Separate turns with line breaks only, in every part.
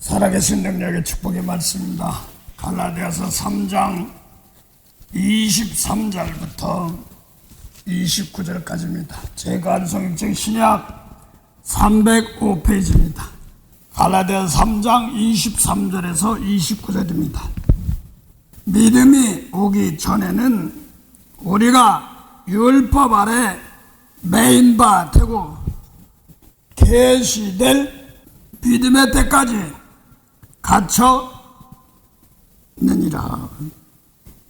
살아계신 능력의 축복의 말씀입니다. 갈라디아서 3장 23절부터 29절까지입니다. 제간성경 신약 305페이지입니다. 갈라디아서 3장 23절에서 29절입니다. 믿음이 오기 전에는 우리가 율법 아래 매인 바 되고 계시될 믿음의 때까지 갇혔느니라.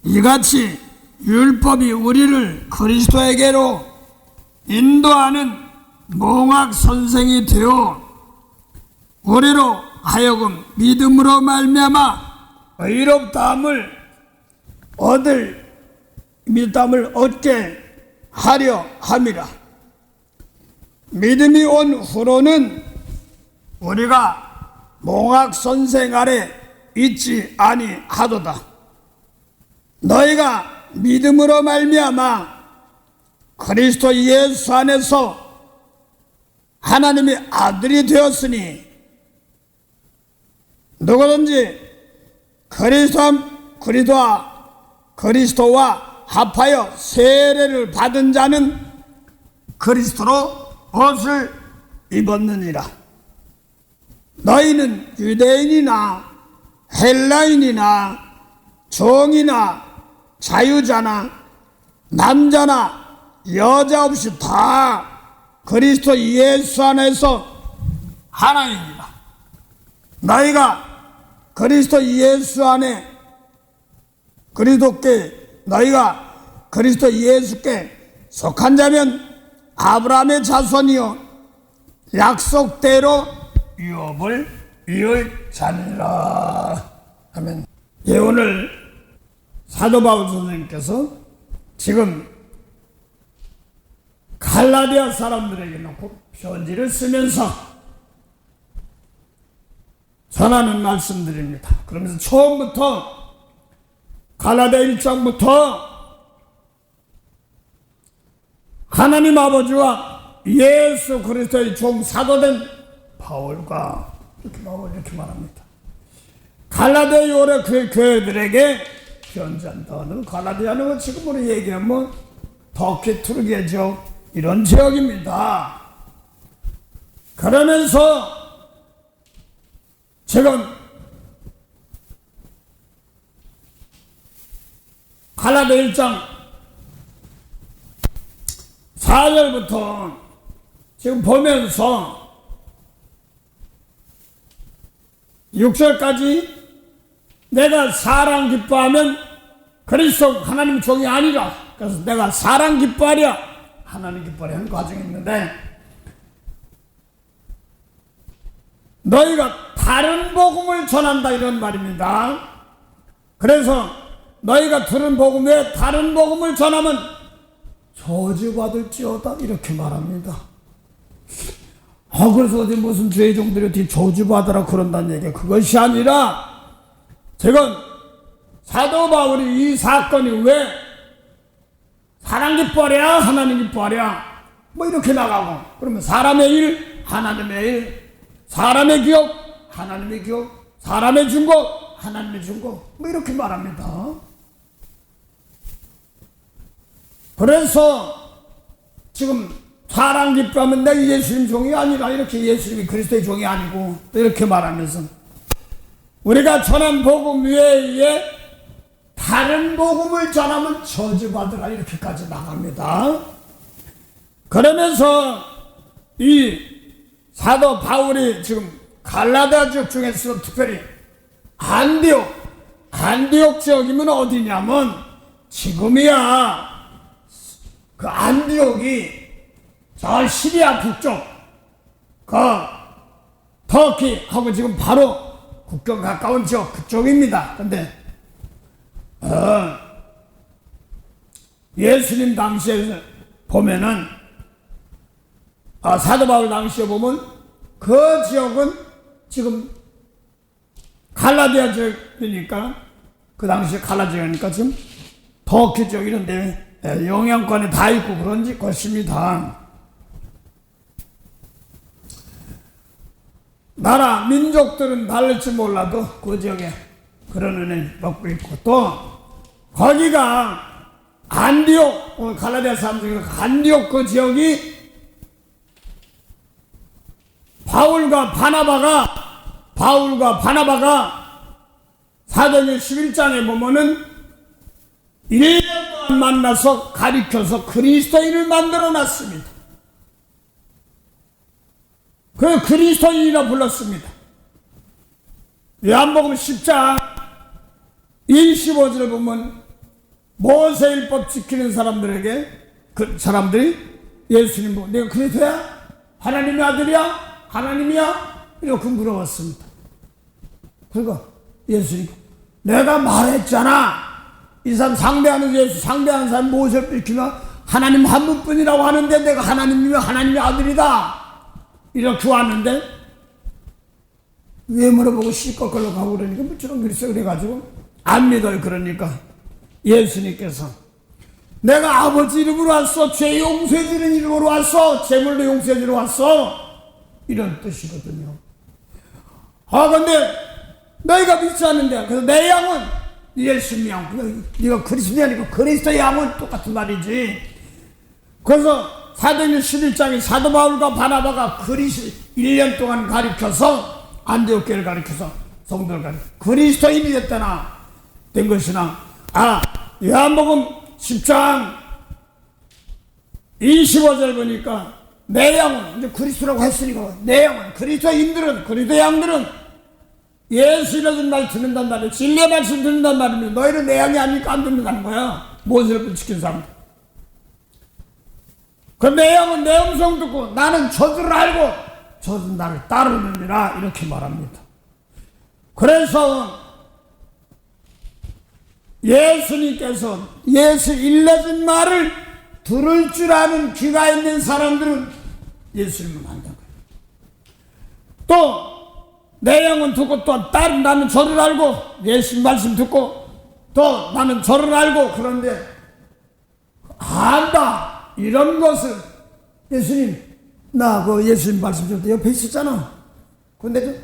이같이 율법이 우리를 그리스도에게로 인도하는 몽학 선생이 되어 우리로 하여금 믿음으로 말미암아 의롭다함을 얻게 하려 함이라. 믿음이 온 후로는 우리가 몽학 선생 아래 있지 아니하도다. 너희가 믿음으로 말미암아 그리스도 예수 안에서 하나님의 아들이 되었으니 누구든지 그리스도와 합하여 세례를 받은 자는 그리스도로 옷을 입었느니라. 너희는 유대인이나 헬라인이나 종이나 자유자나 남자나 여자 없이 다 그리스도 예수 안에서 하나입니다. 너희가 그리스도 예수 안에 너희가 그리스도 예수께 속한 자면 아브라함의 자손이요 약속대로 유업을 이을 자니라. 아멘. 오늘 사도 바울 선생님께서 지금 갈라디아 사람들에게 놓고 편지를 쓰면서 전하는 말씀들입니다. 그러면서 처음부터 갈라디아 1장부터 하나님 아버지와 예수 그리스도의 종 사도된 바울과 이렇게 말합니다. 갈라디아 요래 그 교회들에게 편지한다. 갈라디아는 지금으로 얘기하면 터키 투르게죠. 이런 지역입니다. 그러면서 지금 갈라디아 1장 4절부터 지금 보면서 6절까지 내가 사랑 기뻐하면 그리스도 하나님 종이 아니라, 그래서 내가 사랑 기뻐하랴 하나님 기뻐하랴 하는 과정이 있는데, 너희가 다른 복음을 전한다 이런 말입니다. 그래서 너희가 들은 복음 외에 다른 복음을 전하면 저주받을지어다 이렇게 말합니다. 그래서 어디 무슨 죄종들이 어디 저주받으라 그런다는 얘기가 그것이 아니라, 지금 사도 바울이 이 사건이 왜 사랑 기뻐하랴 하나님 기뻐하랴 이렇게 나가고, 그러면 사람의 일 하나님의 일, 사람의 기업 하나님의 기업, 사람의 준거 하나님의 준거 이렇게 말합니다. 그래서 지금 사랑 기뻐하면 내가 예수님 종이 아니라, 이렇게 예수님이 그리스도의 종이 아니고 이렇게 말하면서 우리가 전한 복음 외에 다른 복음을 전하면 저주받으라 이렇게까지 나갑니다. 그러면서 이 사도 바울이 지금 갈라디아 지역 중에서 특별히 안디옥 지역이면 어디냐면, 지금이야 그 안디옥이 저 시리아 북쪽 그 터키하고 지금 바로 국경 가까운 지역 그쪽입니다. 근데 예수님 당시에 보면은 사도 바울 당시에 보면 그 지역은 지금 갈라디아 지역이니까, 그 당시에 갈라디아니까 지금 터키 지역 이런 데 영향권에 다 있고 그런 것입니다. 나라 민족들은 다를지 몰라도 그 지역에 그런 은혜 먹고 있고, 또 거기가 안디옥, 오늘 갈라디아 사람들이 안디옥 그 지역이 바울과 바나바가 사도행전 11장에 보면은 1년 동안 만나서 가르쳐서 그리스도인을 만들어 놨습니다. 그 그리스도인이라 불렀습니다. 요한복음 10장 25절을 보면 모세율법 지키는 사람들에게 그 사람들이 예수님 보고 내가 그리스도야? 하나님의 아들이야? 하나님이야? 이렇게 물어봤습니다. 그러니까 예수님 내가 말했잖아. 이 사람 상대하는 예수 상대하는 사람 모세율법 지키면 하나님 한 분뿐이라고 하는데 내가 하나님이면 하나님의 아들이다. 이렇게 왔는데 왜 물어보고 시꺼걸로 가고 그러니까 무처럼 그랬어. 그래가지고 안 믿어요. 그러니까 예수님께서 내가 아버지 이름으로 왔어. 죄 용서해 주는 이름으로 왔어. 죄물로 용서해 주러 왔어. 이런 뜻이거든요. 근데 너희가 믿지 않는데 그래서 내 양은 예수님 양, 네가 그리스도이 아니고 그리스도의 양은 똑같은 말이지. 그래서 사도행전 11장에 사도 바울과 바나바가 1년 동안 가르쳐서 안디옥교를 가르쳐서 성도를 가르쳐 그리스도인이 된 것이나 요한복음 10장 25절 보니까 내 양은 이제 그리스도라고 했으니까 내 양은 그리스도인들은 그리스도 양들은 예수라는 말 듣는단 말이야. 진리의 말씀 듣는단 말이면 너희는 내 양이 아니니까 안 듣는다는 거야. 모세를 지킨 사람들. 그 내 양은 내 음성 듣고 나는 저들을 알고 저들 나를 따르느니라 이렇게 말합니다. 그래서 예수님께서 예수 일러진 말을 들을 줄 아는 귀가 있는 사람들은 예수님을 만난 거예요. 또 내 양은 듣고 또 나는 저를 알고 예수님 말씀 듣고 또 나는 저를 알고 그런데 안다 이런 것을 예수님 나 그 예수님 말씀 줄 때 옆에 있었잖아. 근데도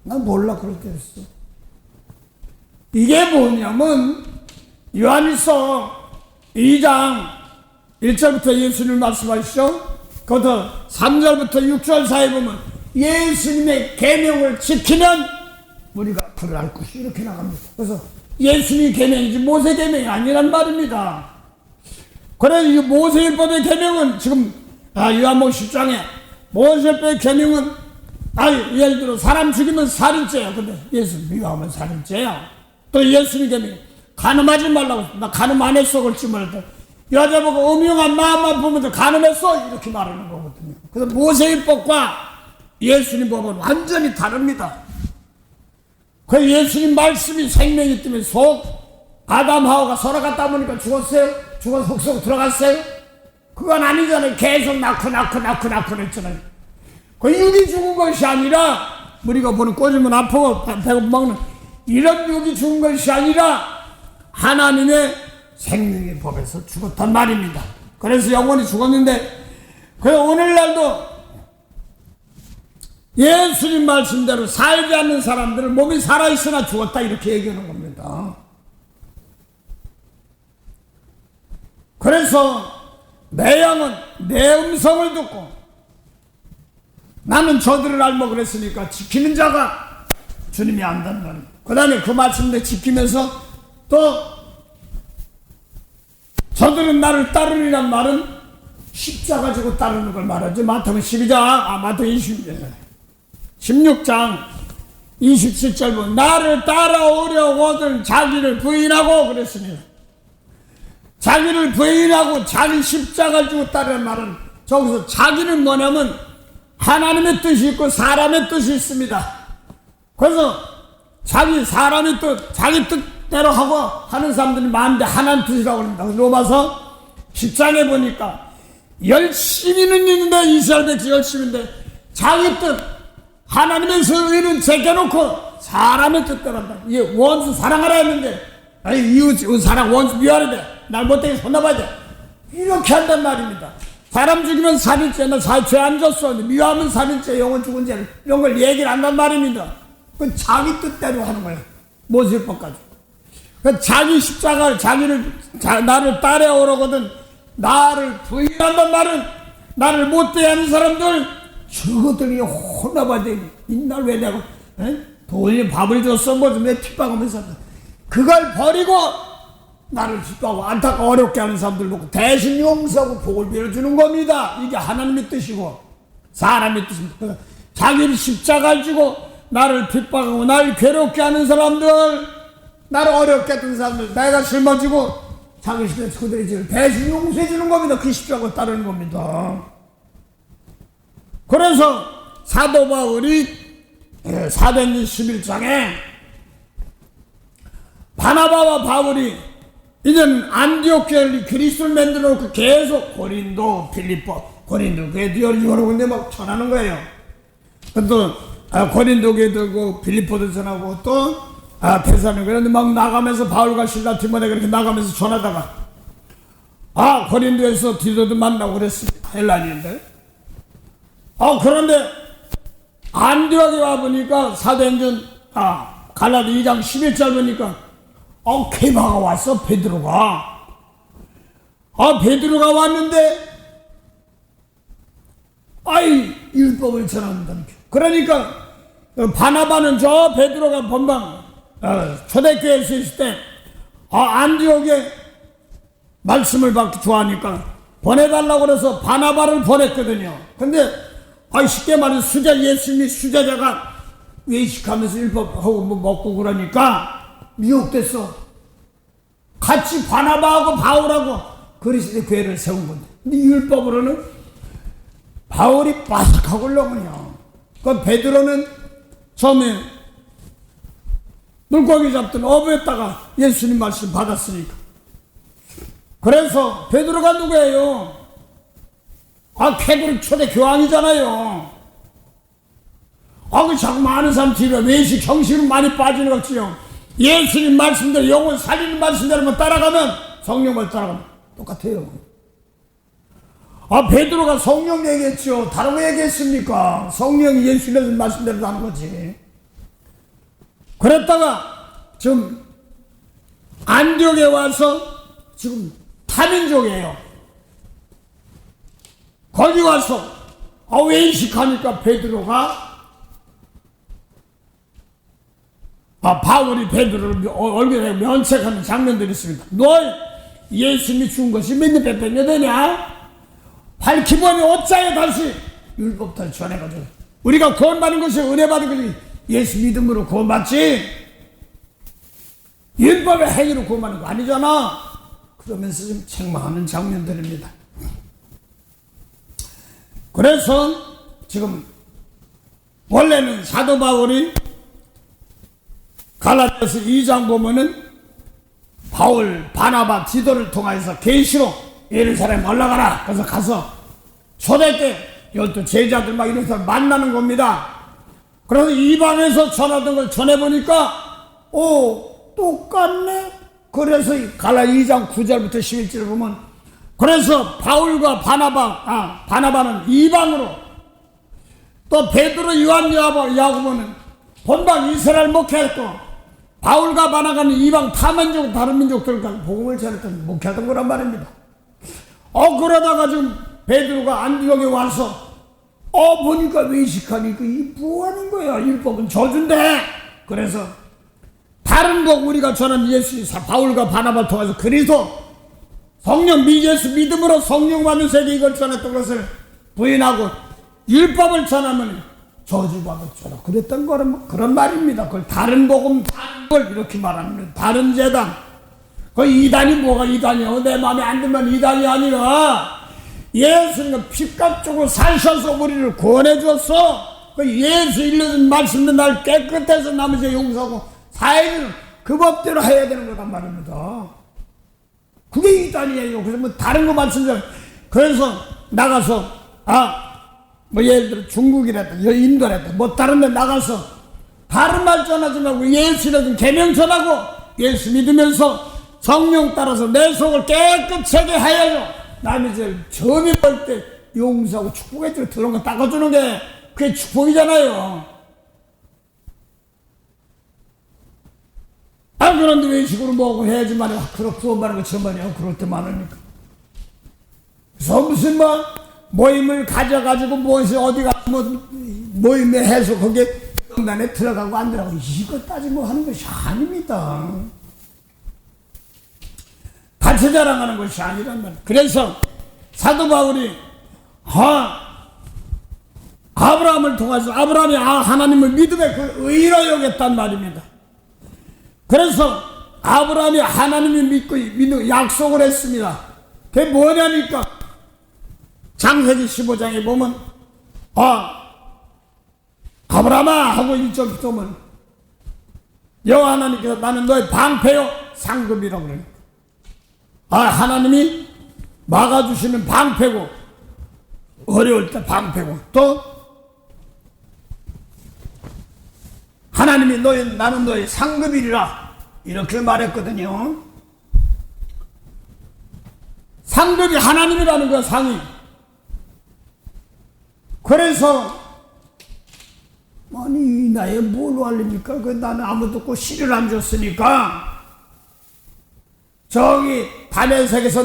난 몰라 그럴 때였어. 이게 뭐냐면 요한일서 2장 1절부터 예수님 말씀하시죠. 거기서 3절부터 6절 사이에 보면 예수님의 계명을 지키면 우리가 그를 알 것이 이렇게 나갑니다. 그래서 예수님의 계명이지 모세 계명이 아니란 말입니다. 그래서 이 모세율법의 계명은 지금 요한복음 10장에 모세율법의 계명은 예를 들어 사람 죽이면 살인죄야. 근데 예수 미워하면 살인죄야. 또 예수님 계명 간음하지 말라고. 나 간음 안 했어. 그렇지 말했다. 여자 보고 음흉한 마음만 보면서 간음했어 이렇게 말하는 거거든요. 그래서 모세율법과 예수님 법은 완전히 다릅니다. 그 예수님 말씀이 생명이 때문에 아담 하와가 서로 갔다 보니까 죽었어요? 죽어서 흙 속으로 들어갔어요? 그건 아니잖아요. 계속 낳고 했잖아요. 그 육이 죽은 것이 아니라 우리가 보는 꽂으면 아프고 배고프 먹는 이런 육이 죽은 것이 아니라 하나님의 생명의 법에서 죽었단 말입니다. 그래서 영원히 죽었는데 오늘날도 예수님 말씀대로 살지 않는 사람들은 몸이 살아있으나 죽었다 이렇게 얘기하는 겁니다. 그래서 내 양은 내 음성을 듣고 나는 저들을 알고 그랬으니까 지키는 자가 주님이 안다는 말입니다. 그 다음에 그 말씀을 지키면서 또 저들은 나를 따르리란 말은 십자가 지고 따르는 걸 말하지. 마태복음 12장, 마태복음 16장 27절 보면 나를 따라오려거든 자기를 부인하고 그랬습니다. 자기를 부인하고 자기 십자가를 지고 따르는 말은 저기서 자기는 뭐냐면 하나님의 뜻이 있고 사람의 뜻이 있습니다. 그래서 사람의 뜻, 자기 뜻대로 하고 하는 사람들이 많은데 하나님 뜻이라고 합니다. 로마서 10장에 보니까 열심히는 있는데 이스라엘 백성 열심인데 자기 뜻, 하나님의 의는 제껴놓고 사람의 뜻대로 한다. 이게 원수 사랑하라 했는데 이웃 사랑 원수 미워하는데 날 못되게 손나봐야 돼. 이렇게 한단 말입니다. 사람 죽이면 살인죄나 죄 안 졌어. 미워하면 살인죄, 영혼 죽은 죄, 이런 걸 얘기를 한단 말입니다. 그건 자기 뜻대로 하는 거야. 모세법 가지고. 그 자기 십자가를, 나를 따라오려거든, 나를 부인한단 말은, 나를 못되게 하는 사람들, 저것들이 혼나봐야 돼. 이날 왜 내가, 돈이 밥을 줬어, 뭐좀 왜 핍박하면서. 그걸 버리고, 나를 기뻐하고 안타까 어렵게 하는 사람들 놓고 대신 용서하고 복을 빌어주는 겁니다. 이게 하나님의 뜻이고 사람의 뜻입니다. 자기를 십자가를 지고 나를 핍박하고 나를 괴롭게 하는 사람들, 나를 어렵게 했던 사람들, 내가 짊어지고 자기 십자가 그들의 죄를 대신 용서해 주는 겁니다. 그 십자가 따르는 겁니다. 그래서 사도 바울이 사도행전 11장에 바나바와 바울이 이제는 안디옥 교회를 그리스도를 만들어 놓고 계속 고린도, 필리포, 고린도 교회도 여러 군데 막 전하는 거예요. 또 고린도 교회도 필리포도 전하고 또 테살로니가 그런데 막 나가면서 바울과 실라 디모데 그렇게 나가면서 전하다가 고린도에서 디도도 만나고 그랬습니다. 헬라인인데. 그런데 안디옥에 와보니까 사도행전 갈라디 2장 11절 보니까 케바가 왔어. 베드로가 왔는데 율법을 전한다. 그러니까 바나바는 저 베드로가 본방 초대교회에서 있을 때 안디옥에 말씀을 받기 좋아하니까 보내달라고 그래서 바나바를 보냈거든요. 근데 쉽게 말해서 예수님이 수제자가 외식하면서 율법하고 먹고 그러니까 미혹됐어. 같이 바나바하고 바울하고 그리스도 교회를 세운 건데, 근데 율법으로는 바울이 바삭하고 올라오냐. 그 베드로는 처음에 물고기 잡던 어부였다가 예수님 말씀 받았으니까. 그래서 베드로가 누구예요? 캐톨릭 초대 교황이잖아요. 그 자꾸 많은 사람 뒤로 외식 형식으로 많이 빠지는 것 같지요. 예수님 말씀대로 영혼 살리는 말씀대로만 따라가면, 성령을 따라가면 똑같아요. 베드로가 성령 얘기했죠. 다른 거 얘기했습니까? 성령이 예수님 말씀대로 하는 거지. 그랬다가 지금 안디옥에 와서 지금 타민족이에요. 거기 와서 외식하니까 베드로가 바울이 베드로를 얼굴에 면책하는 장면들이 있습니다. 너 예수님이 준 것이 몇 년 몇 년 되냐? 밝히보니 어찌하여 다시 율법을 전해가지고 우리가 구원받은 것이 은혜 받은 것이 예수 믿음으로 구원받지 율법의 행위로 구원받는 거 아니잖아. 그러면서 좀 책망하는 장면들입니다. 그래서 지금 원래는 사도 바울이 갈라디아서 2장 보면은 바울, 바나바, 디도를 통해서 계시로 예루살렘 올라가라. 그래서 가서 초대 때 12 제자들 막 이런 사람 만나는 겁니다. 그래서 이방에서 전하던 걸 전해보니까 똑같네. 그래서 갈라디아 2장 9절부터 11절을 보면 그래서 바울과 바나바는 이방으로 또 베드로, 요한, 야고보는 본방 이스라엘 목회했고 바울과 바나바는 이방 타민족 다른 민족들과 복음을 전했던 목회하던 거란 말입니다. 그러다가 지금 베드로가 안디옥에 와서 보니까 외식하니까 이 뭐하는 거야. 율법은 저주인데. 그래서 다른 복 우리가 전한 예수 바울과 바나바를 통해서 그리스도 성령 예수 믿음으로 성령 받는 세계 이걸 전했던 것을 부인하고 율법을 전하면 저주받았잖아. 그랬던 거는 그런 말입니다. 그걸 다른 복음, 다른 걸 이렇게 말하는 거예요. 다른 재단. 그 이단이 뭐가 이단이야? 내 마음에 안 들면 이단이 아니라 예수님은 피값 주고 사셔서 우리를 구원해 줬어. 그 예수 일러준 말씀도 날 깨끗해서 남은 죄 용서하고 사회는 그 법대로 해야 되는 거란 말입니다. 그게 이단이에요. 그래서 뭐 다른 거 말씀드려. 그래서 나가서 예를 들어 중국이랬다, 인도랬다, 다른 데 나가서 다른 말 전하지 말고 예수라든 계명 전하고 예수 믿으면서 성령 따라서 내 속을 깨끗하게 하여요. 남이 점이 볼 때 용서하고 축복해주고 들어온 거 닦아주는 게 그게 축복이잖아요. 그런데 왜 식으로 뭐고 해야지만 그렇게 구원받는 거 처음 말이야. 그럴 때 많으니까. 그래서 무슨 모임을 가져가지고 무엇이 어디가 모임에 해서 거기에 명단에 들어가고 안 들어가고 이거 따지고 하는 것이 아닙니다. 같이 자랑하는 것이 아니란 말이에요. 그래서 사도 바울이 아브라함을 통해서 아브라함이 하나님을 믿음의 그 의로 여겼단 말입니다. 그래서 아브라함이 하나님을 믿고 약속을 했습니다. 그게 뭐냐니까 창세기 15장에 보면 아브라함아 하고 이쪽 보면 여호와 하나님께서 나는 너의 방패요 상급이라고 그래요. 하나님이 막아주시는 방패고 어려울 때 방패고 또 하나님이 나는 너의 상급이리라 이렇게 말했거든요. 상급이 하나님이라는 거야. 상이. 그래서 아니 나에 뭘 알립니까? 나는 아무도 없고 씨를 안 줬으니까 저기 다메섹에서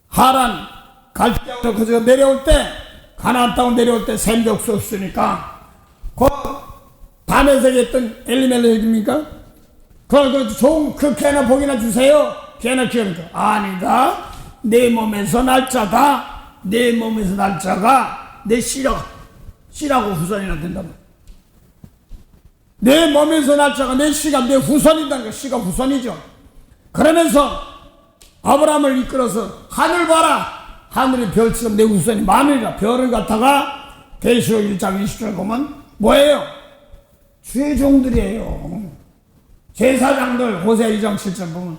하란 갈대아로 그저 내려올 때 가나안 땅 내려올 때 샘 족수 없으니까 그 다메섹에 있던 엘리멜렉입니까? 그 개나 복이나 주세요. 개나 키우니까 아니다. 내 몸에서 날짜다. 내 몸에서 날짜가 내 씨라고 후손이나 된다. 내 몸에서 날짜가 내 씨가 내 후손이다는 거. 씨가 후손이죠. 그러면서 아브라함을 이끌어서 하늘 봐라. 하늘의 별처럼 내 후손이 많으리라. 별을 갖다가 계시록 1장 20절 보면 뭐예요? 주의 종들이에요. 제사장들 호세 2장 7절 보면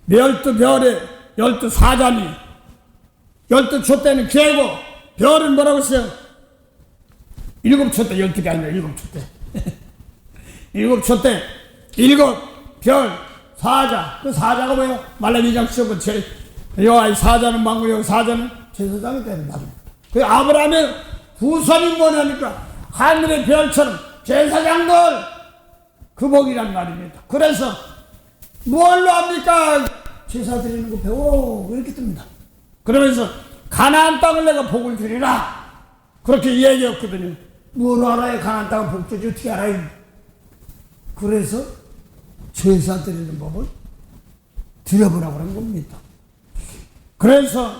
12별에 12사자니 12촛대는 개고 별은 뭐라고 했어요? 7촛대 12개 아니라 7촛대 7촛대 7별 사자. 그 사자가 뭐예요? 말라기 2장 15절 여호와의 사자는 만군의 사자는 제사장이 되는 말입니다. 그 아브라함의 후손이 뭐냐니까 하늘의 별처럼 제사장들 그 복이란 말입니다. 그래서 뭘로 합니까? 제사 드리는 거 배워 이렇게 뜹니다. 그러면서 가나안 땅을 내가 복을 주리라 그렇게 얘기했거든요. 뭘 알아요? 가나안 땅을 복 주지 어떻게 알아요? 그래서 제사 드리는 법을 드려보라고 하는 겁니다. 그래서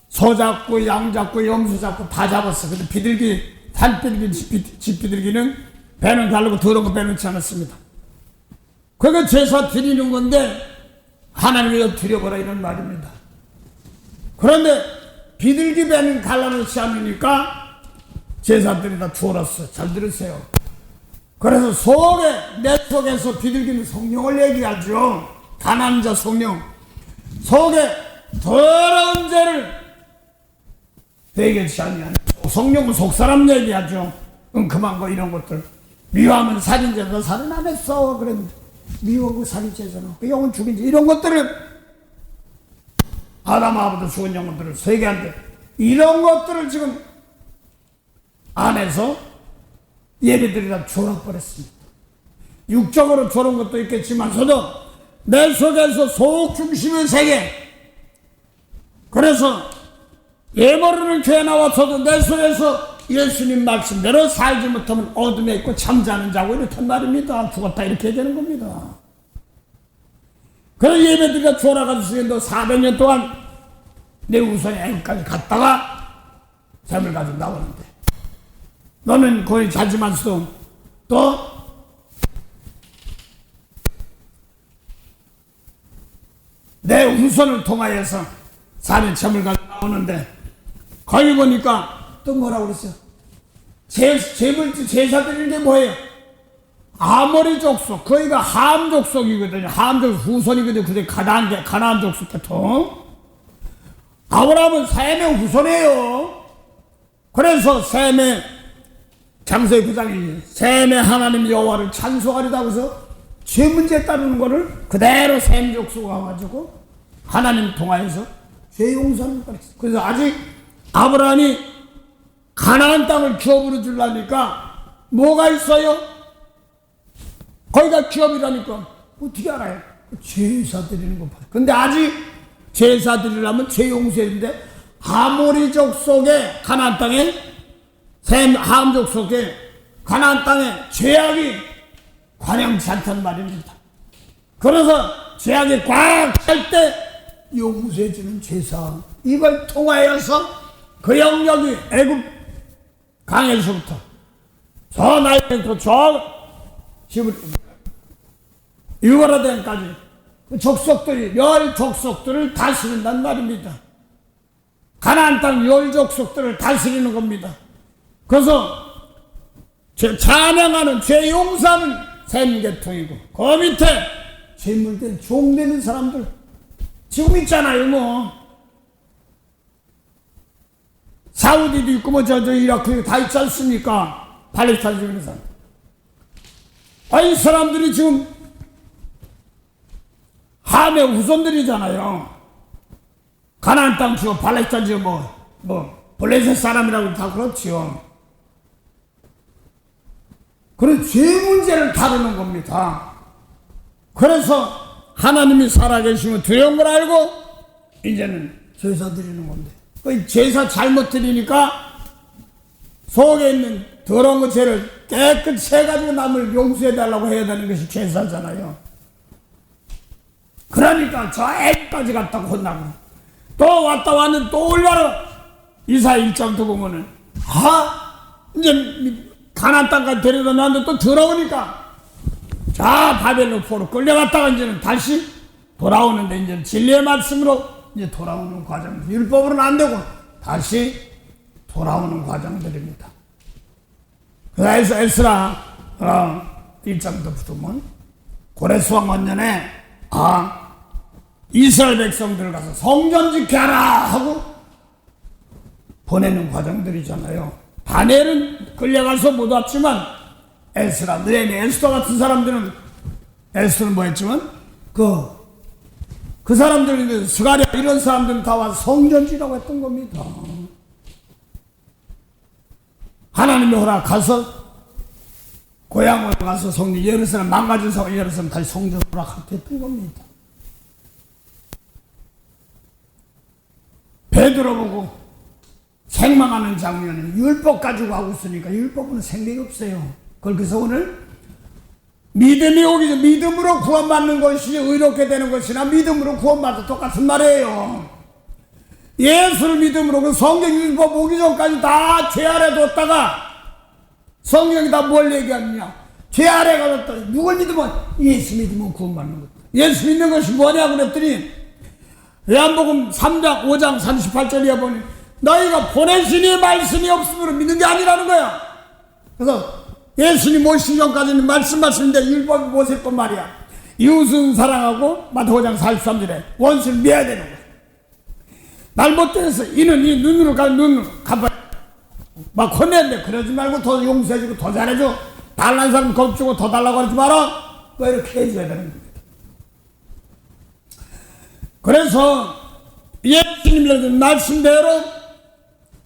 소 잡고 양 잡고 염소 잡고 다 잡았어. 근데 비둘기 산비둘기 집비둘기는 배는 가르고 더러운 거 빼놓지 않았습니다. 그게 제사 드리는 건데 하나님이 드려보라 이런 말입니다. 그런데 비둘기 배는 갈라놓지 않으니까 제사들이 다 주어놨어. 잘 들으세요. 그래서 내 속에서 비둘기는 성령을 얘기하죠. 가난한 자 성령. 속에 더러운 죄를 되겠지 아니야. 성령은 속사람 얘기하죠. 은큼한 거 이런 것들. 미워하면 살인죄다. 살인 안 했어. 그랬는데 미워하고 살인죄잖아. 그 영혼 죽인 죄 이런 것들을 아담 아버지 죽은 영혼들을 세계한테 이런 것들을 지금 안에서 예배드리다 졸아버렸습니다. 육적으로 졸은 것도 있겠지만서도 내 속에서 속 중심의 세계. 그래서 예모르는 교회 나와서도 내 속에서 예수님 말씀대로 살지 못하면 어둠에 있고 잠자는 자고 이렇단 말입니다. 죽었다 이렇게 해야 되는 겁니다. 그래서 예배드리다 졸아가지고 너 400년 동안 내 우선의 애국까지 갔다가 샘을 가지고 나오는데 너는 거의 자지만서도 또 내 후손을 통하여서 사는 샘을 가지고 나오는데 거기 보니까 또 뭐라고 그랬어요? 제사 드리는 게 뭐예요? 아모리 족속, 거기가 함 족속이거든요. 함 족속 후손이거든요. 그게 가나안 족속 계통. 아브라함은 셈의 후손이에요. 그래서 셈의 창세기 9장이 셈의 하나님 여호와를 찬송하리다 그래서 죄 문제 따르는 거를 그대로 셈 족속 와가지고 하나님 통하여서 죄 용서를 가르쳤어요. 그래서 아직 아브라함이 가나안 땅을 기업으로 주려니까 뭐가 있어요? 거기가 기업이라니까 어떻게 알아요? 제사 드리는 거 봐요. 근데 아직 제사 드리려면 죄 용서인데 아모리 족속의 가나안 땅에 셈 함 족속의 가나안 땅에 죄악이 관영치 않단 말입니다. 그래서 죄악이 꽉 찰 때 용서해주는 제사, 이걸 통하여서 그 영역이 애굽 강에서부터 저 나이부터 저 유월화된까지 그 족속들이 열 족속들을 다스린단 말입니다. 가나안 땅 열 족속들을 다스리는 겁니다. 그래서 찬양하는 죄 용서는 셈 계통이고 그 밑에 죄물된 종되는 사람들 지금 있잖아요. 뭐 사우디도 있고 뭐 저 이라크 다 있지 않습니까? 팔레스타인 주는 사람. 이 사람들이 지금 함의 후손들이잖아요. 가나안 땅 지어 팔레스타인 지어 뭐 블레셋 사람이라고 다 그렇지요. 그런 죄 문제를 다루는 겁니다. 그래서 하나님이 살아계시면 두려운 걸 알고 이제는 제사 드리는 건데 그 제사 잘못 드리니까 속에 있는 더러운 것 죄를 깨끗이 해가지고 남을 용서해달라고 해야 되는 것이 제사잖아요. 그러니까 저 애까지 갔다고 혼나고 또 왔는데 또 올라라. 이사 1장 두 보면은 이제 가나안 땅까지 데려다 놨는데 또 들어오니까 자 바벨론 포로 끌려갔다가 이제는 다시 돌아오는데 이제 진리의 말씀으로 이제 돌아오는 과정, 율법으로는 안 되고 다시 돌아오는 과정들입니다. 그래서 에스라 1장부터 보면 고레스왕 원년에 이스라엘 백성들을 가서 성전 지켜라 하고 보내는 과정들이잖아요. 다니엘은 끌려가서 못 왔지만 에스라, 느헤미, 에스더 같은 사람들은 에스더는 뭐 했지만 그 사람들은 스가랴 이런 사람들은 다 와서 성전지라고 했던 겁니다. 하나님의 허락 가서 고향을 가서 성전 예루살렘 망가진 성 예루살렘 다시 성전 허락했던 겁니다. 베드로 보고 생망하는 장면은 율법 가지고 하고 있으니까 율법은 생각이 없어요. 그래서 오늘 믿음이 오기 전 믿음으로 구원받는 것이 의롭게 되는 것이나 믿음으로 구원받는 똑같은 말이에요. 예수를 믿음으로 그 성경 율법 오기 전까지 다 죄 아래 뒀다가 성경이 다 뭘 얘기하느냐? 죄 아래 가뒀다. 누굴 믿으면 예수 믿으면 구원받는 것. 예수 믿는 것이 뭐냐 그랬더니 요한복음 3장 5장 38절에 보니 너희가 보내신 이 말씀이 없으므로 믿는 게 아니라는 거야. 그래서 예수님 오시기 전까지는 말씀인데 율법이 못했단 말이야. 이웃은 사랑하고 마태복음 5장 43절에 원수를 미워야 되는 거야. 말 못해서 이는 이 눈으로 가 눈으로 갚아 막 혼내는데 그러지 말고 더 용서해주고 더 잘해줘. 달란 사람 겁주고 더 달라고 하지 마라. 뭐 이렇게 해줘야 되는 겁니다. 그래서 예수님의 말씀대로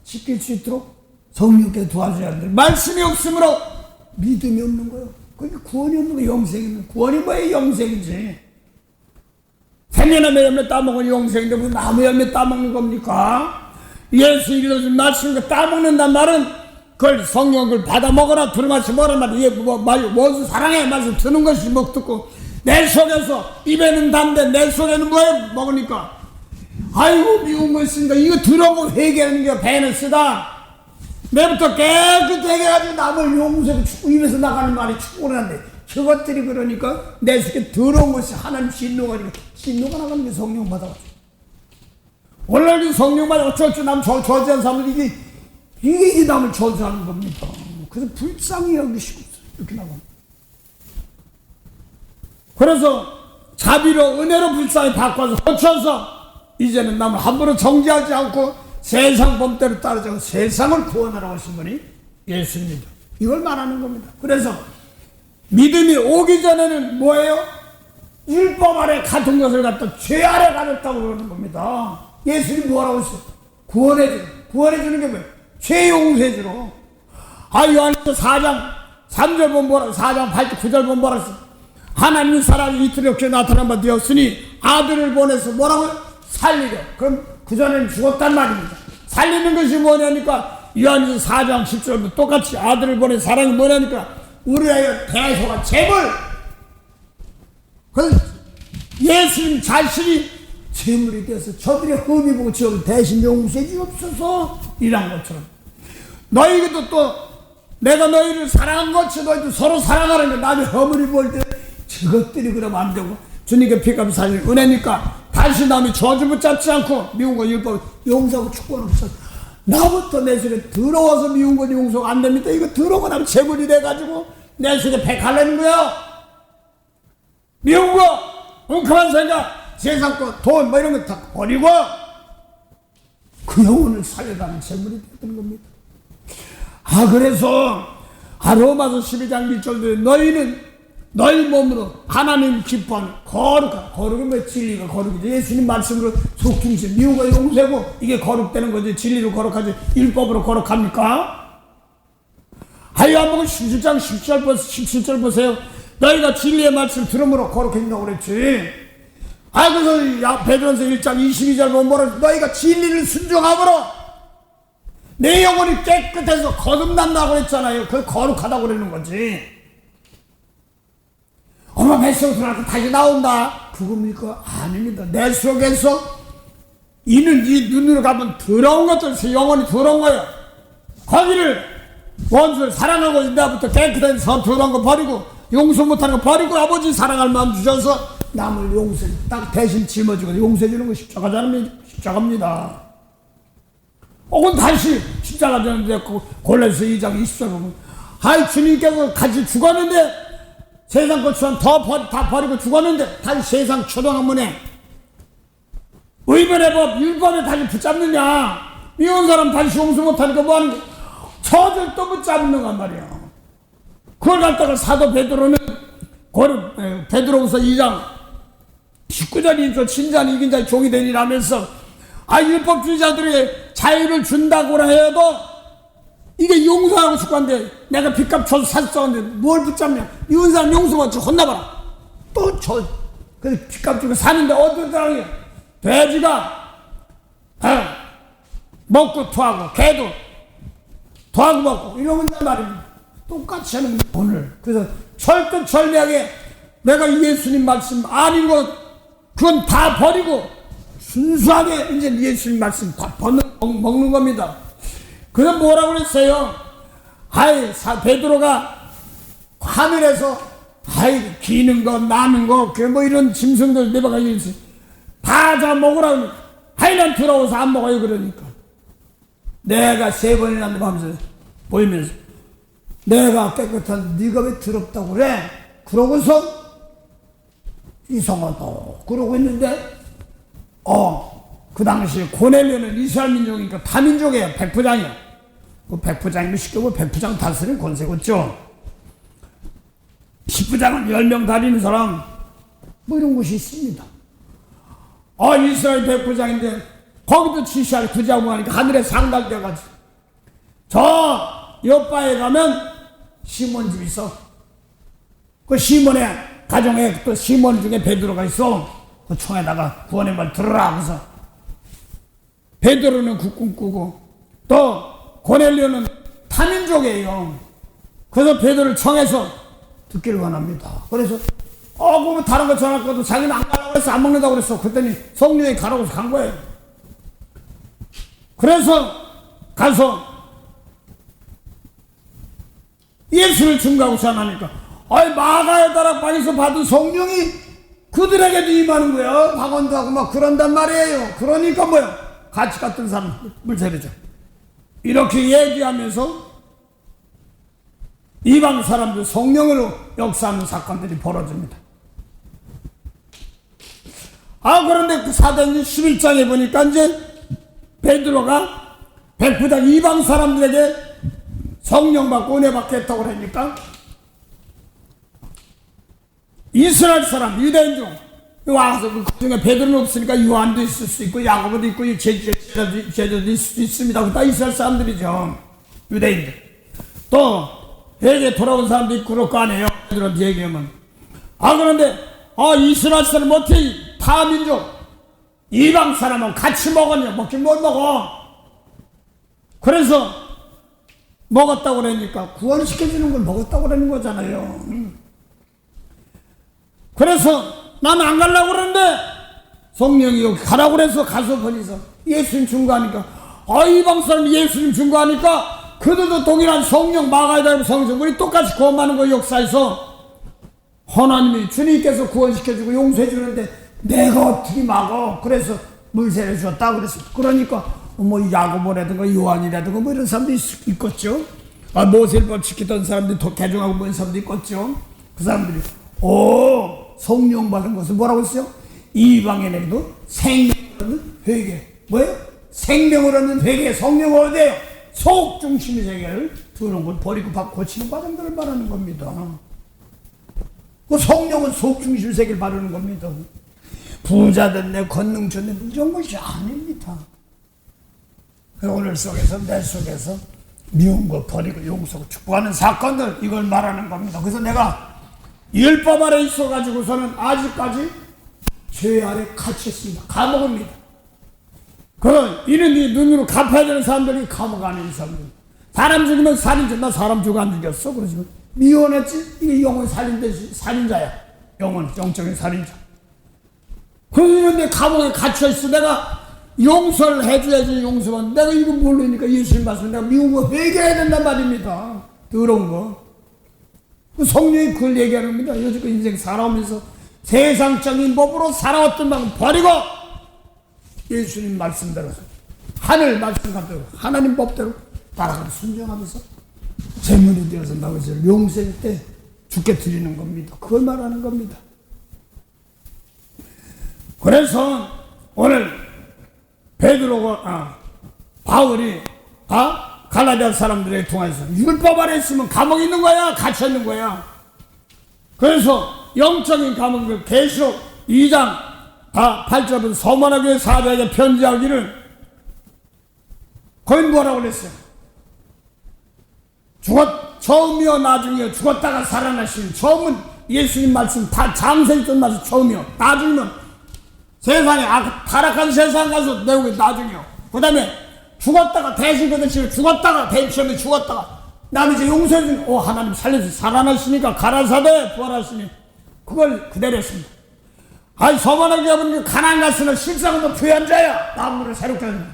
지킬 수 있도록 성령께 도와줘야 하는데 말씀이 없으므로 믿음이 없는 거예요. 그게 구원이 없는 거예요. 영생이 없는 거예요. 구원이 뭐예요? 영생이지. 생년의 열매 따먹은 영생인데 뭐 나무 열매 따먹는 겁니까? 예수 일러준 말씀을 따먹는단 말은 그걸 성령을 받아 먹어라 들어마시 먹어라 말이야. 원수 사랑해 말씀 듣는 것이 못 듣고 내 속에서 입에는 담대 내 속에는 뭐예요? 먹으니까 아이고 미운 거 있으니까 이거 들어오고 회개하는 게 배는 쓰다. 내부터 깨끗하게 해가지고 남을 용서해 입에서 나가는 말이 축복을 하는데 저것들이 그러니까 내 속에 더러운 것이 하나님 진노가 나가는 게 성령 받아가지고 원래 성령 받아 어쩔 남 저주한 사람은 이게 남을 저주하는 겁니다. 그래서 불쌍히 여기시고 이렇게 나가는. 그래서 자비로 은혜로 불쌍히 바꿔서 고쳐서 이제는 남을 함부로 정죄하지 않고 세상 법대로 따르자고 세상을 구원하라고 하신 분이 예수입니다. 이걸 말하는 겁니다. 그래서 믿음이 오기 전에는 뭐예요? 율법 아래 같은 것을 갖다 죄 아래 가졌다고 그러는 겁니다. 예수님 뭐라고 했어요? 구원해주는 게 뭐예요? 죄 용서해주러. 요한일서 4장 3절 보면 뭐라, 4장 8절 9절 보면 뭐라 했어요? 하나님이 사람이 이렇게 나타난 바 되었으니 아들을 보내서 뭐라고요? 살리려. 그럼 그전에는 죽었단 말입니다. 살리는 것이 뭐냐니까 요한일서 4장 10절도 똑같이 아들을 보내 사랑이 뭐냐니까 우리의 대소가 재물. 그래서 예수님 자신이 재물이 돼서 저들의 흠이 보고 저를 대신 용서해 주옵소서 이란 것처럼 너희도 또 내가 너희를 사랑한 것처럼 너희도 서로 사랑하는 게 남의 허물이 볼 때 저것들이 그러면 안 되고 주님께 피값을 살린 은혜니까 다시 남이 저주 붙잡지 않고 미운 것 율법 용서하고 축복을 없어. 나부터 내 속에 더러워서 미운 것 용서가 안 됩니다. 이거 더러워 나면 재물이 돼가지고 내 속에 백할래는 거야. 미운 거 엉큼한 생각 세상 거 돈 뭐 이런 거 다 버리고 그 영혼을 살려가는 재물이 되는 겁니다. 그래서 로마서 12장 1절에 너희는 너희 몸으로 하나님 기뻐하는 거룩이 뭐 진리가 거룩이지. 예수님 말씀으로 속중심 미운 거 용서하고 이게 거룩되는 거지. 진리로 거룩하지 율법으로 거룩합니까? 한번 17장 17절 보세요. 너희가 진리의 말씀 들음으로 거룩해진다고 그랬지. 그래서 베드로전서 1장 22절 보면 뭐라 너희가 진리를 순종함으로 내 영혼이 깨끗해서 거듭난다고 그랬잖아요. 그게 거룩하다고 그러는 거지. 엄마 뱃속에 들어가서 다시 나온다. 그겁니까? 아닙니다. 내 속에서 이는 이 눈으로 가면 더러운 것들, 영혼이 더러운 거예요. 거기를 원수를 사랑하고 내부터 깨끗한 더러운 거 버리고 용서 못하는 거 버리고 아버지 사랑할 마음 주셔서 남을 용서해 딱 대신 짊어지고 용서해 주는 거 십자가입니다. 혹은 다시 십자가 되는데 골로새 2장 20절 보면 주님께서 같이 죽었는데 세상 것처럼 다 버리고 죽었는데 다시 세상 초등학문에 의변의 법 율법에 다시 붙잡느냐. 미운 사람 다시 용서 못하니까 뭐하는 게 저들 또 붙잡는단 말이야. 그걸 갖다가 사도 베드로는 베드로후서 2장 19절이 친자는 이긴 자의 종이 되리라면서 율법주의자들에게 자유를 준다고라 해도 이게 용서하고 싶은데 내가 빚값 줘서 샀었는데 뭘 붙잡냐. 미운 사람 용서받지 혼나봐라. 또 그래서 빚값 주고 사는데 어떤 사람이야. 돼지가 먹고 토하고 개도 토하고 먹고 이러면 말입니다. 똑같이 하는 돈을. 그래서 철두철미하게 내가 예수님 말씀 아닌 것 그건 다 버리고 순수하게 이제 예수님 말씀 다 먹는 겁니다. 그래서 뭐라고 그랬어요? 베드로가 하늘에서 기는 거 나는 거 뭐 이런 짐승들 내봐가지고 있어요. 다 먹으라고 난 더러워서 안 먹어요. 그러니까 내가 3번이나 하면서 보이면서 내가 깨끗한 네가 왜 더럽다고 그래? 그러고서 이상하다 그러고 있는데 그 당시에 고넬료는 이스라엘 민족이니까 타민족이에요. 백부장이야. 그 백부장이면 쉽게 보면 백부장 다스리는 권세겠죠. 10부장은 10명 다니는 사람 뭐 이런 곳이 있습니다. 이스라엘 백부장인데 거기도 지시할 구자고 하니까 하늘에 상달돼가지고 저 옆바에 가면 시몬 집 있어. 그 시몬의 가정에 또 시몬 중에 베드로가 있어. 그 총에다가 구원의 말 들으라 하면서 베드로는 국군 꾸고 또 고넬료는 타민족이에요. 그래서 베드로를 청해서 듣기를 원합니다. 그래서 그러면 다른 거 전할 것도 자기는 안 가라고 해서 안 먹는다고 그랬어. 그랬더니 성령이 가라고 해서 간 거예요. 그래서 가서 예수를 증거하고 전하니까 마가의 다락방에서 받은 성령이 그들에게도 임하는 거야. 박원도 하고 막 그런단 말이에요. 그러니까 뭐야? 같이 갔던 사람 물세례죠. 이렇게 얘기하면서 이방 사람들 성령으로 역사하는 사건들이 벌어집니다. 그런데 그 사도행전 11장에 보니까 이제 베드로가 백부장 이방 사람들에게 성령 받고 은혜 받겠다고 그러니까 이스라엘 사람 유대인 중 와서 그 중에 베드로는 없으니까 요한도 있을 수 있고 야고보도 있고 제자도 있을 수 있습니다. 다 이스라엘 사람들이죠. 유대인들. 또 회개 돌아온 사람도 있고 그럴 거 아니에요. 베드로한테 얘기하면. 그런데 이스라엘 사람 어떻게 타 민족 이방 사람은 같이 먹었냐? 먹긴 못 먹어. 그래서 먹었다고 그러니까 구원시켜주는 걸 먹었다고 그러는 거잖아요. 그래서 나는 안 가려고 그러는데 성령이 여기 가라고 그래서 가서 보니서 예수님 준 거 하니까 이방 사람 예수님 준 거 하니까 그들도 동일한 성령 막아야 되고 성령물이 똑같이 구원하는 거 역사에서 하나님이 주님께서 구원시켜주고 용서해 주는데 내가 어떻게 막어? 그래서 물세를 줬다 그랬어. 그러니까 뭐 야고보라든가 요한이라든가 뭐 이런 사람도 있겠죠. 모세율법 지키던 사람들이 개종하고 뭐 이런 사람도 있겠죠. 그 사람들이 성령 받은 것은 뭐라고 했어요? 이방인에게도 생명을 얻는 회개. 뭐예요? 생명을 얻는 회개. 성령은 어디에요? 속 중심의 세계를 두는 걸 버리고 고치는 과정들을 말하는 겁니다. 그 성령은 속 중심의 세계를 바르는 겁니다. 부자 됐네, 건능 좋네, 이런 것이 아닙니다. 오늘 속에서, 내 속에서 미운 거 버리고 용서하고 축복하는 사건들, 이걸 말하는 겁니다. 그래서 내가 율법 아래 있어가지고서는 아직까지 죄 아래 갇혔습니다. 감옥입니다. 그럼 이는 네 눈으로 갚아야 되는 사람들이 감옥 안에 있는 사람들. 사람 죽이면 살인자. 나 사람 죽어 안 죽였어. 그러지만 미워냈지? 이게 영혼 살인자야. 영적인 살인자. 그런데 감옥에 갇혀있어. 내가 용서를 해줘야지. 용서만. 내가 이거 모르니까 예수님 말씀 내가 미운 거 회개해야 된단 말입니다. 더러운 거. 그 성령이 그걸 얘기하는 겁니다. 여지껏 인생 살아오면서 세상적인 법으로 살아왔던 방을 버리고 예수님 말씀대로 하늘 말씀대로 하나님 법대로 따라가고 순종하면서 제물이 되어서 나머지를 용서할 때 주께 드리는 겁니다. 그걸 말하는 겁니다. 그래서 오늘 베드로가 바울이 갈라디아 사람들에게 통해서 율법 아래 있으면 감옥에 있는 거야, 갇혀 있는 거야. 그래서 영적인 감옥을 계시록 2장 8절부터 서머나교회 사도에게 편지하기를 거기 뭐라고 그랬어요? 처음이요 나중이요 죽었다가 살아나신 처음은 예수님 말씀 다 장세 있던 말씀 처음이요 나중이면 세상에 타락한 세상 가서 내오게 나중이요 그 다음에 죽었다가 대신 거듭시고 죽었다가 대신에 죽었다가 나는 이제 용서해주니 하나님 살려서 살아나시니까 가라사대 부활하시니 그걸 그대로 했습니다. 서만하게 아버님 가나안 갔으나 실상은 부유한 자야. 나무를 새롭게 하는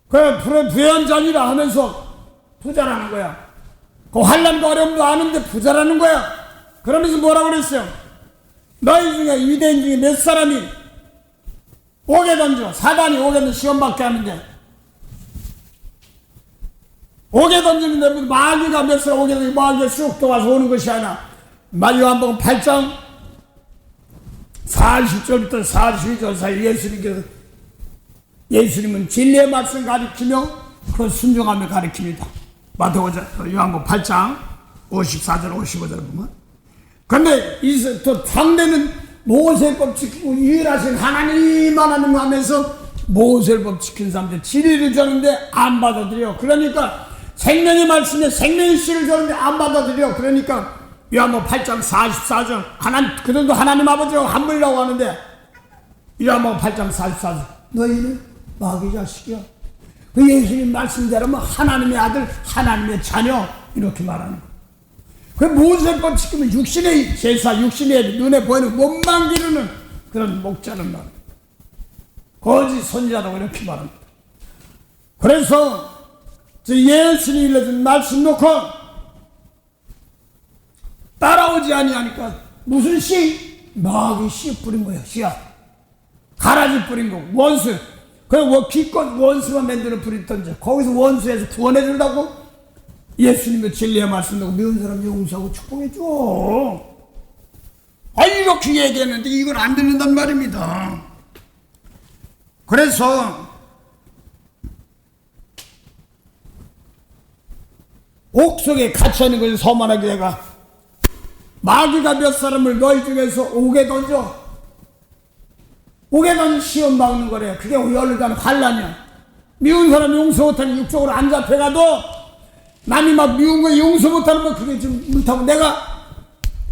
거야. 그래 부유한 자니라 하면서 부자라는 거야. 그 환난도 어려움도 아는데 부자라는 거야. 그러면서 뭐라고 그랬어요? 너희 중에 유대인 중에 몇 사람이 오게 던져. 사단이 오게 던져 시험받게 하는데 오게 던지는데 마귀가 몇 사람 오게 던지고 마귀가 쑥 도와서 오는 것이 아니라 요한복음 8장 40절부터 42절 사이 예수님은 진리의 말씀 가르치며 그 순종하며 가르칩니다. 요한복음 8장 54절 55절 보면 그런데 또 상대는 모세법 지키고 유일하신 하나님 하면서 모세법 지킨 사람들 진리를 줬는데 안 받아들여. 그러니까 생명의 말씀에 생명의 씨를 줬는데 안 받아들여. 그러니까 요한복음 8장 44절 그들도 하나님 아버지라고 한물이라고 하는데 요한복음 8장 44절 너희는 마귀 자식이야. 그 예수님 말씀대로면 하나님의 아들 하나님의 자녀 이렇게 말하는 거예요. 그 모세법 지키면 육신의 제사 육신의 눈에 보이는 몸만 기르는 그런 목자는 말 거짓 선지자라고 이렇게 말합니다. 그래서 예수님이 일러준 말씀 놓고 따라오지 아니하니까 무슨 씨? 마귀 씨 뿌린 거야. 씨앗 가라지 뿌린 거 원수 그리고 기껏 원수만 만드는 불이 던져 거기서 원수에서 구원해 준다고 예수님의 진리의 말씀 놓고 미운 사람 용서하고 축복해 줘. 이렇게 얘기했는데 이걸 안 듣는단 말입니다. 그래서 옥 속에 갇혀있는 것이 서만하게 얘가 마귀가 몇 사람을 너희 중에서 옥에 던져 시험 막는 거래요. 그게 열흘간 환란이야. 미운 사람 용서 못하는 육적으로 안 잡혀가도 남이 막 미운 거 용서 못하는 거 그게 좀 못하고 내가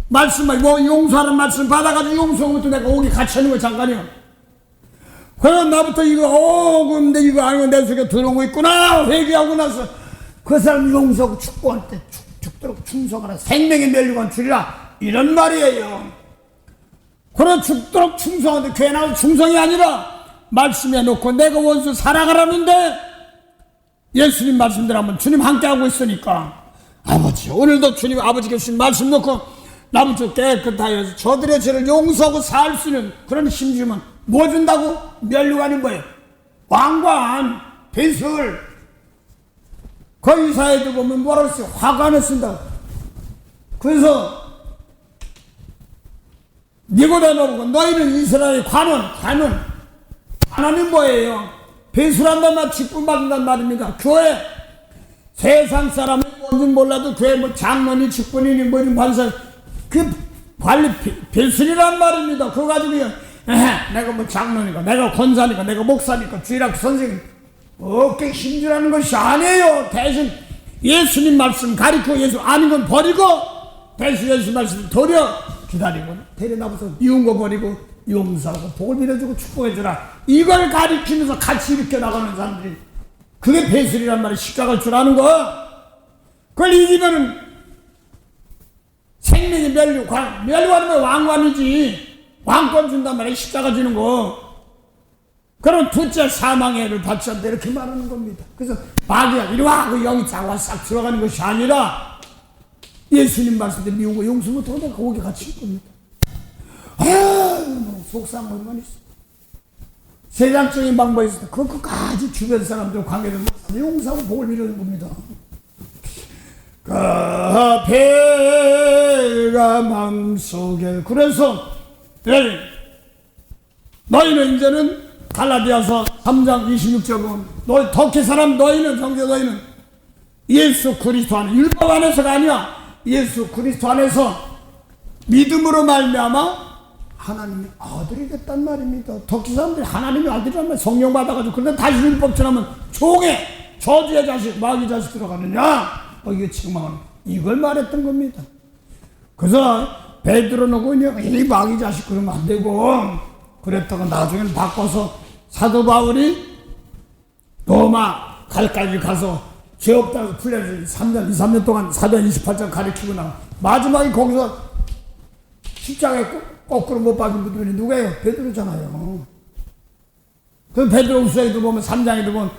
말씀을 뭐 용서하는 말씀 받아가지고 용서하면 또 내가 옥에 갇혀있는 거 잠깐이야. 그럼 나부터 이거 근데 이거 아니고 내 속에 들어온 거 있구나 회개하고 나서 그 사람 용서하고 축복할 때 죽도록 충성하라 생명의 멸류관 주리라 이런 말이에요. 그런 죽도록 충성하는데 교회 나와서 충성이 아니라 말씀해 놓고 내가 원수 사랑하라는데 예수님 말씀대로 하면 주님 함께하고 있으니까 아버지 오늘도 주님 아버지께 주신 말씀 놓고 나부터 깨끗하게 해서 저들의 죄를 용서하고 살 수 있는 그런 힘 주면 뭐 준다고? 멸류관이 뭐예요? 왕관, 배술. 그 이사에도 보면 뭐라고 써요? 화관을 쓴다. 그래서 니고데모가 보고 너희는 이스라엘의 관원이 뭐예요? 배술한단 말, 직분 받는단 말입니다. 교회 세상 사람은 뭔지 몰라도 교회 뭐 장로니 직분이니 뭐니 관사 그 관리 배술이란 말입니다. 그거 가지고 내가 뭐 장로니까 내가 권사니까 내가 목사니까 주일학교 선생님 어깨 힘주라는 것이 아니에요. 대신 예수님 말씀 가르치고 예수 아닌 건 버리고 대신 예수 말씀 도려 기다리고 데려나부터 미운 거 버리고 용서하고 복을 빌어주고 축복해주라 이걸 가르치면서 같이 일으켜 나가는 사람들이 그게 배술이란 말이 십자가일 줄 아는 거. 그걸 이기면은 생명의 멸류관이면 왕관이지 왕권 준단 말이야. 십자가 주는 거. 그럼 둘째 사망의 해를 받지 않는다 이렇게 말하는 겁니다. 그래서 마귀가 이리와 하고 영이 자와 싹 들어가는 것이 아니라 예수님 말씀대로 미운 거 용서 못하고 내가 거기 같이 있을 겁니다. 속상한 것만 있어. 세상적인 방법이 있어. 그것까지 주변 사람들 관계를 용서하고 복을 빌어주는 겁니다. 배가 마음속에 그래서 너희는 이제는 갈라디아서 3장 26절 보면 너희 덕히 사람 너희는 정죄 너희는 예수 그리스도 안에 율법 안에서가 아니야. 예수 그리스도 안에서 믿음으로 말미암아 하나님의 아들이 됐단 말입니다. 덕히 사람들이 하나님의 아들이란 말 성령 받아가지고 그런데 다시 율법처럼 하면 종의 저주의 자식 마귀 자식 들어가느냐 이게 지금 이걸 말했던 겁니다. 그래서 베드로는 이 마귀 자식 그러면 안 되고 그랬다가 나중에는 바꿔서 사도 바울이 로마 갈까지 가서 죄 없다고 풀려서 3년 동안 사도행 28장 가르치고 나가 마지막에 거기서 십자가에 거꾸로 못 박은 분들이 누구예요? 베드로잖아요. 그 베드로후서에도 보면 3장에도 보면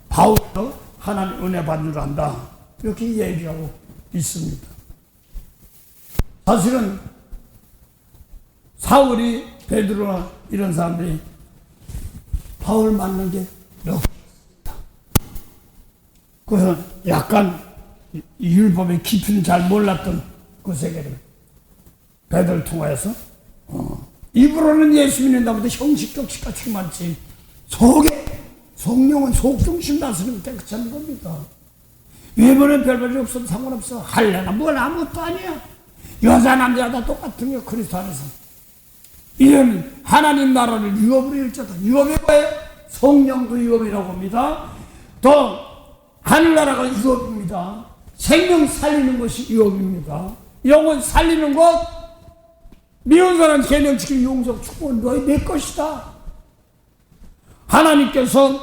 바울도 하나님 은혜 받는 줄 안다 이렇게 얘기하고 있습니다. 사실은 사울이 베드로나 이런 사람들이 바울 만난 게 역이다. 그래서 약간 율법의 깊이는 잘 몰랐던 그 세계를 베드로를 통하여서 입으로는 예수 믿는다보다 형식적 시가축이 많지 속에 성령은 속중심 다스리면 깨끗이 하는 겁니다. 외모는 별볼이 없어도 상관없어. 할래나 뭘 아무것도 아니야. 여자 남자 다 똑같은 게 그리스도 안에서. 이는 하나님 나라를 유업으로 일자다. 유업이 뭐예요? 성령도 유업이라고 합니다. 또 하늘나라가 유업입니다. 생명 살리는 것이 유업입니다. 영혼 살리는 것 미운 사람 계명 지키는 용서 축복은 너희 내 것이다. 하나님께서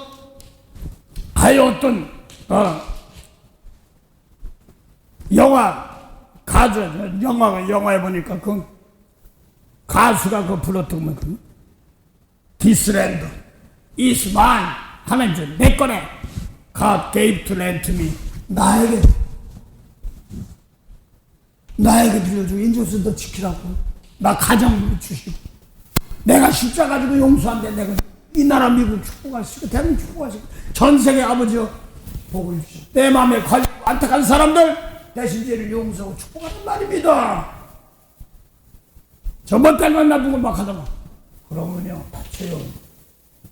하여튼 영화에 보니까 그 가수가 그 불렀던 그 This land is mine. 하나님 저 내 거래. God gave to land to me. 나에게 빌려주고 인조스 너 지키라고. 나 가정부를 주시고 내가 십자가 가지고 용서한데 내가 이 나라 미국 축복하시고 대한민국 축복하시고 전 세계 아버지여 복을 주시고 내 마음에 관리 안타까운 사람들 대신 죄를 용서하고 축복하는 말입니다. 전번달만 나쁜 걸 막 하다가 그러면요 다쳐요.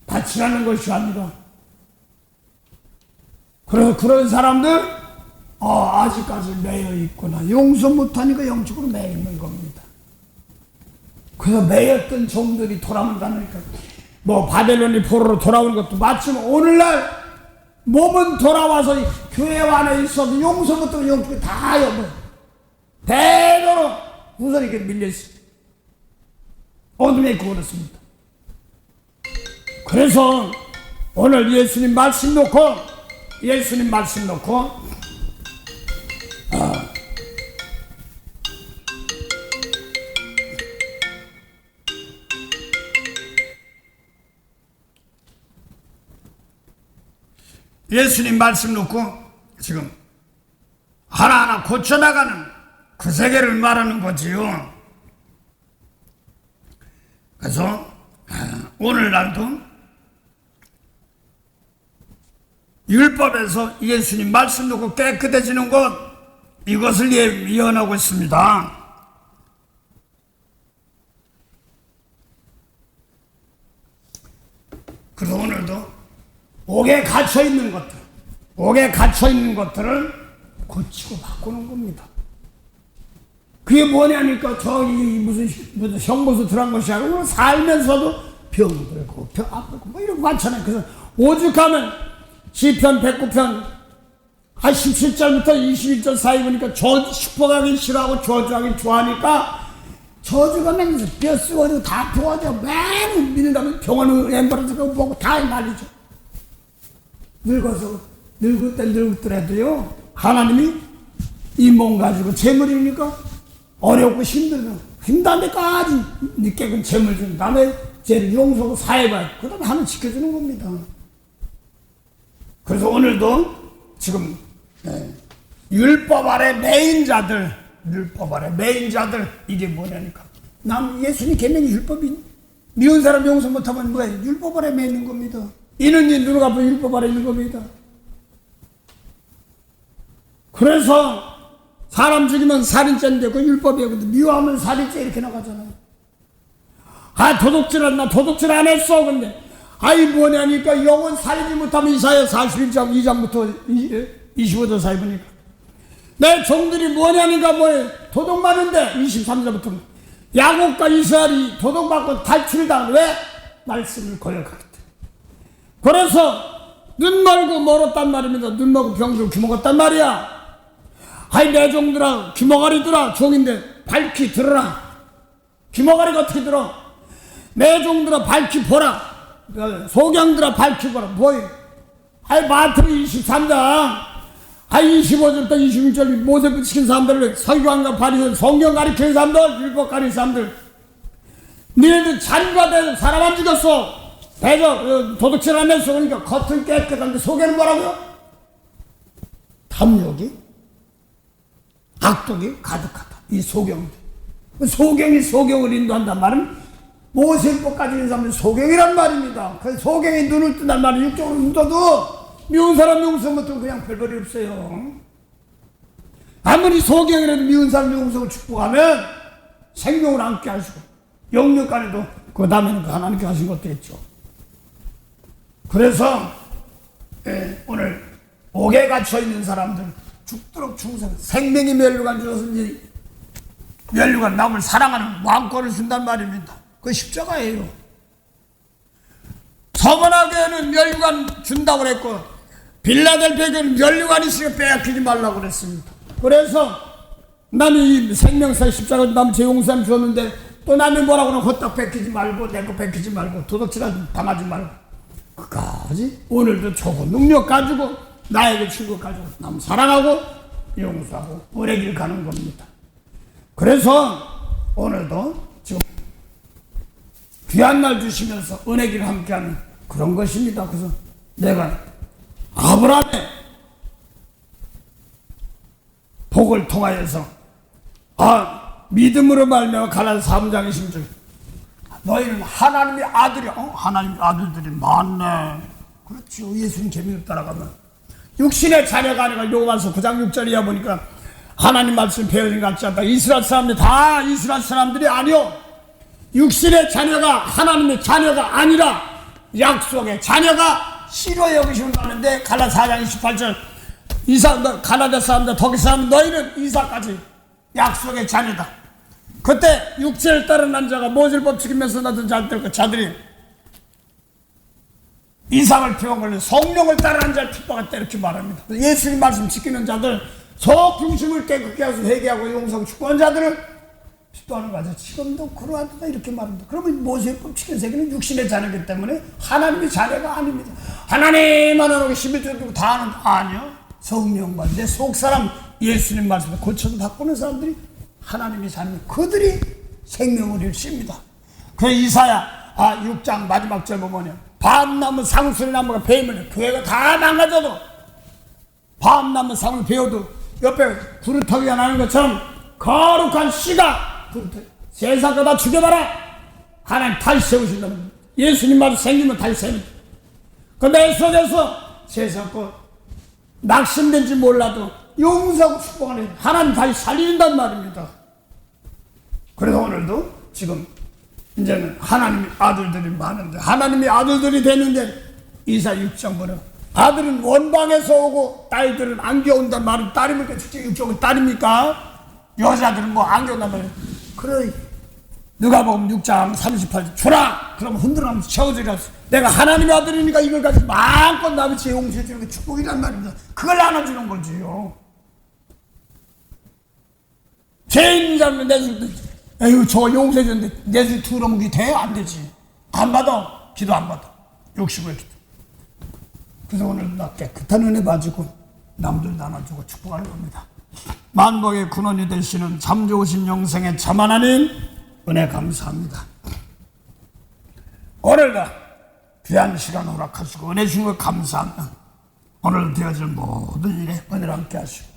다치라는 것이 아니라 그래서 그런 사람들 아직까지 매여 있구나. 용서 못하니까 영적으로 매여 있는 겁니다. 그래서 매였던 종들이 돌아온다니까. 뭐 바벨론이 포로로 돌아오는 것도 마침 오늘날 몸은 돌아와서 교회 안에 있어도 용서 못하고 영적으로 다 여보. 대대로 후손이 이렇게 밀려있어요. 어둠에 있고 그렇습니다. 그래서 오늘 예수님 말씀 놓고 예수님 말씀 놓고 지금 하나하나 고쳐나가는 그 세계를 말하는 거지요. 그래서 오늘날도 율법에서 예수님 말씀 놓고 깨끗해지는 것, 이것을 예언하고 있습니다. 그래서 오늘도 옥에 갇혀있는 것들을 고치고 바꾸는 겁니다. 그게 뭐냐니까 저기 무슨 형보수 들어간 것이 아니고 살면서도 병들고 아프고 뭐 이런 거 많잖아요. 그래서 오죽하면 시편 109편 17절부터 21절 사이 보니까 축복하기 싫어하고 저주하기 좋아하니까 저주가 맹서 뼈 쓰고도 다 아프고 매일 믿는다면 병원을 엠버러서 보고 다 말이죠. 늙을 때 늙더라도요, 하나님이 이 몸 가지고 재물이니까 어렵고 힘들면 힘든 데까지 늦게는 재물 준 다음에 죄를 용서하고 사해봐요. 그 다음에 하나님 지켜주는 겁니다. 그래서 오늘도 지금 율법 아래 매인 자들 이게 뭐냐니까 남 예수님 계명이 율법이 미운 사람 용서 못하면 뭐예요? 율법 아래 매이는 겁니다. 이는 이 눈을 갚아 율법 아래 있는 겁니다. 그래서 사람 죽이면 살인죄인데 그 율법이에요. 근데 미워하면 살인죄 이렇게 나가잖아요. 도둑질한다. 도둑질 안 했어. 근데 뭐냐니까 영혼 살리지 못하면 이사야 41장 2장부터 25절 사이 보니까 내 종들이 뭐냐니까 도둑 많은데 23절부터 야곱과 이스라엘이 도둑받고 탈출당 왜? 말씀을 거역하기 때문에. 그래서 눈 멀고 멀었단 말입니다. 눈 멀고 병들고 귀먹었단 말이야. 내 종들아 귀머가리들아 종인데 밝히 들어라. 귀머가리가 어떻게 들어? 내 종들아 밝히 보라. 소경들아 밝히 보라. 뭐예요? 마태복 23장 25절부터 26절 모세부터 시킨 사람들을 서기관과 바리새인 성경 가리키는 사람들 율법 가리키는 사람들 니네들 잔과된 사람 안 죽였어. 도둑질 안 했어. 그러니까 겉은 깨끗한데 속에는 뭐라고요? 탐욕이 악독이 가득하다. 이 소경들. 소경이 소경을 인도한단 말은 모세율법 가지고 있는 사람은 소경이란 말입니다. 그 소경이 눈을 뜬단 말은 육적으로 눈 떠도 미운 사람 용서 못하면 그냥 별볼이 없어요. 아무리 소경이라도 미운 사람 용서를 축복하면 생명을 안게 하시고 영육간에도 그 다음에는 하나님께 하신 것도 있죠. 그래서 오늘 옥에 갇혀있는 사람들 죽도록 충성 생명이 멸류관 주었으니 멸류관 남을 사랑하는 왕권을 준단 말입니다. 그 십자가예요. 서머나교회는 멸류관 준다고 그랬고 빌라델피아교회는 멸류관 있으니까 빼앗기지 말라고 그랬습니다. 그래서 남이 이 생명사의 십자가 남은 제 용서함 줬는데 또 남이 뭐라고 하면 헛딱 뺏기지 말고 내 거 뺏기지 말고 도둑질하지 당하지 말고 끝까지 오늘도 저거 능력 가지고 나에게 준 것 가지고 남 사랑하고 용서하고 오래 길 가는 겁니다. 그래서 오늘도 지금 귀한 날 주시면서 은혜 길 함께하는 그런 것입니다. 그래서 내가 아브라함의 복을 통하여서 믿음으로 말미암아 갈라디아서 3장 20절 너희는 하나님의 아들이야. 하나님의 아들들이 많네. 그렇죠. 예수님 계명을 따라가면 육신의 자녀가 아니라 요한서 9장 6절이야 보니까 하나님 말씀 배우는 것 같지 않다. 이스라엘 사람들이 다 이스라엘 사람들이 아니요. 육신의 자녀가 하나님의 자녀가 아니라 약속의 자녀가 싫어 여기시는다는데 갈라디아서 4장 28절 가나다 사람들, 독일 사람, 너희는 이삭까지 약속의 자녀다. 그때 육체를 따르는 자가 모질법 지키면서 나던 자들이 이삭을 피워걸려 성령을 따르는 자를 핍박했다 이렇게 말합니다. 예수님 말씀 지키는 자들, 속 중심을 깨끗게 하고 회개하고 용서하고 축구하는 자들을 핍박하는 거죠. 지금도 그러하다 이렇게 말합니다. 그러면 모세법 지키는 세계는 육신의 자녀이기 때문에 하나님의 자녀가 아닙니다. 하나님 하나님께 11조 주고 다 하는 아니요. 성령과 내 속사람 예수님 말씀을 고쳐도 바꾸는 사람들이 하나님의 자녀, 그들이 생명을 일십니다. 그 이사야 6장 마지막 절 보면 밤나무 상수리 나무가 베이면 교회가 다 망가져도 밤나무 상을 베어도 옆에 구루터기가 나는 것처럼 거룩한 씨가 세상과 다 죽여봐라. 하나님 다시 세우신다면 예수님 말이 생기면 다시 세웁니다. 내 속에서 세상 거 낙심된지 몰라도 용서하고 축복하는 하나님 다시 살린단 말입니다. 그래서 오늘도 지금 이제는 하나님의 아들들이 많은데, 하나님의 아들들이 되는데 이사 6장 보라. 아들은 원방에서 오고 딸들은 안겨온단 말은 딸입니까? 직접 6장은 딸입니까? 여자들은 뭐 안겨온단 말이에요. 그래 누가복음 6장 38절 주라 그러면 흔들어가면서 채워주라. 내가 하나님의 아들이니까 이걸 가지고 마음껏 나머지 용서해 주는 게 축복이란 말입니다. 그걸 나눠주는 거지요. 죄 있는 사람은 에휴 저 용서해 주는데 내 집 들어오면 돼? 안 되지. 안 받아. 기도 안 받아. 욕심을 기도. 그래서 오늘 나 깨끗한 은혜 가지고 남들 나눠주고 축복하는 겁니다. 만복의 근원이 되시는 참 좋으신 영생의 참 하나님 은혜 감사합니다. 오늘도 귀한 시간 허락하시고 은혜 주신 것 감사합니다. 오늘 되어질 모든 일에 은혜를 함께 하시고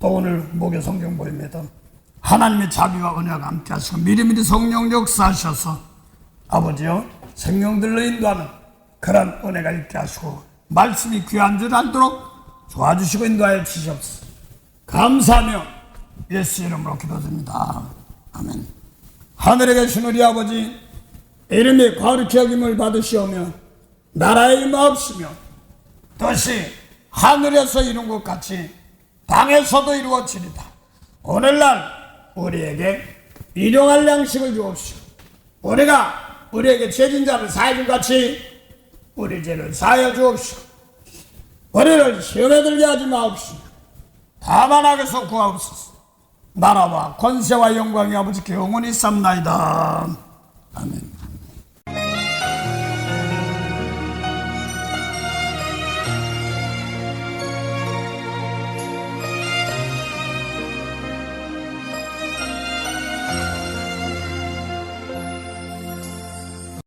또 오늘 목요 성경 보입니다. 하나님의 자비와 은혜가 함께 하시고 미리미리 성령 역사하셔서 아버지여 생명들로 인도하는 그런 은혜가 있게 하시고 말씀이 귀한 줄 알도록 도와주시고 인도하여 주시옵소서. 감사하며 예수 이름으로 기도드립니다. 아멘. 하늘에 계신 우리 아버지 이름이 거룩히 여김을 받으시오며 나라의 임하옵시며 뜻이 하늘에서 이룬 것 같이 땅에서도 이루어지리다. 오늘날 우리에게 일용할 양식을 주옵시오. 우리가 우리에게 죄진 자를 사해준 같이 우리 죄를 사하여 주옵시오. 우리를 시험에 들게 하지 마옵시오. 다만 악에서 구하옵소서. 나라와 권세와 영광이 아버지께 영원히 쌉나이다. 아멘.